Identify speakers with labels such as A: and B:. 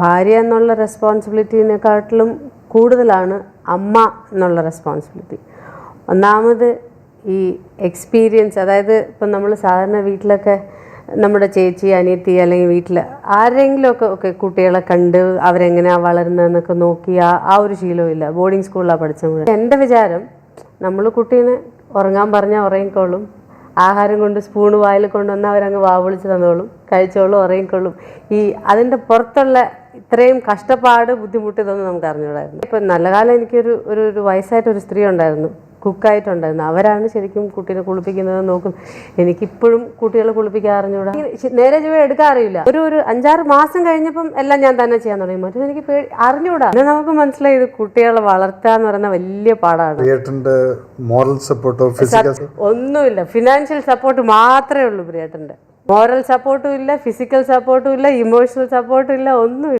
A: ഭാര്യ എന്നുള്ള റെസ്പോൺസിബിലിറ്റിനെക്കാട്ടിലും കൂടുതലാണ് അമ്മ എന്നുള്ള റെസ്പോൺസിബിലിറ്റി. ഒന്നാമത് ഈ എക്സ്പീരിയൻസ്, അതായത് ഇപ്പം നമ്മൾ സാധാരണ വീട്ടിലൊക്കെ നമ്മുടെ ചേച്ചി, അനിയത്തി അല്ലെങ്കിൽ വീട്ടിൽ ആരെങ്കിലുമൊക്കെ കുട്ടികളെ കണ്ട് അവരെങ്ങനെയാണ് വളരുന്നതെന്നൊക്കെ നോക്കി ആ ഒരു ശീലമില്ല. ബോർഡിംഗ് സ്കൂളിലാണ് പഠിച്ചത്. എൻ്റെ വിചാരം നമ്മൾ കുട്ടീനെ ഉറങ്ങാൻ പറഞ്ഞാൽ ഉറങ്ങിക്കോളും, ആഹാരം കൊണ്ട് സ്പൂണ് വായിൽ കൊണ്ടുവന്നാൽ അവരങ്ങ് വാവിളിച്ച് തന്നോളും, കഴിച്ചോളും, ഉറങ്ങിക്കൊള്ളും. അതിൻ്റെ പുറത്തുള്ള ഇത്രയും കഷ്ടപ്പാട്, ബുദ്ധിമുട്ട് ഇതൊന്നും നമുക്ക് അറിഞ്ഞൂടായിരുന്നു. ഇപ്പം നല്ല കാലം എനിക്കൊരു ഒരു വയസ്സായിട്ടൊരു സ്ത്രീ ഉണ്ടായിരുന്നു, കുക്കായിട്ടുണ്ടായിരുന്നു. അവരാണ് ശരിക്കും കുട്ടീനെ കുളിപ്പിക്കുന്നത് നോക്കും. എനിക്കിപ്പോഴും കുട്ടികളെ കുളിപ്പിക്കാൻ അറിഞ്ഞൂടാ, നേരെ ചുവ എടുക്കാൻ അറിയില്ല. ഒരു 5-6 മാസം കഴിഞ്ഞപ്പം എല്ലാം ഞാൻ തന്നെ ചെയ്യാൻ തുടങ്ങി. മറ്റേ എനിക്ക് അറിഞ്ഞൂടാ. പിന്നെ നമുക്ക് മനസ്സിലായി ഇത് കുട്ടികളെ വളർത്തുക എന്ന് പറയുന്ന വലിയ പാടാണ്.
B: മോറൽ സപ്പോർട്ടോ
A: ഒന്നുമില്ല, ഫിനാൻഷ്യൽ സപ്പോർട്ട് മാത്രമേ ഉള്ളൂ പ്രിയേട്ടൻ്റെ. മോറൽ സപ്പോർട്ടും ഇല്ല, ഫിസിക്കൽ സപ്പോർട്ടും ഇല്ല, ഇമോഷണൽ സപ്പോർട്ടും ഇല്ല, ഒന്നുമില്ല.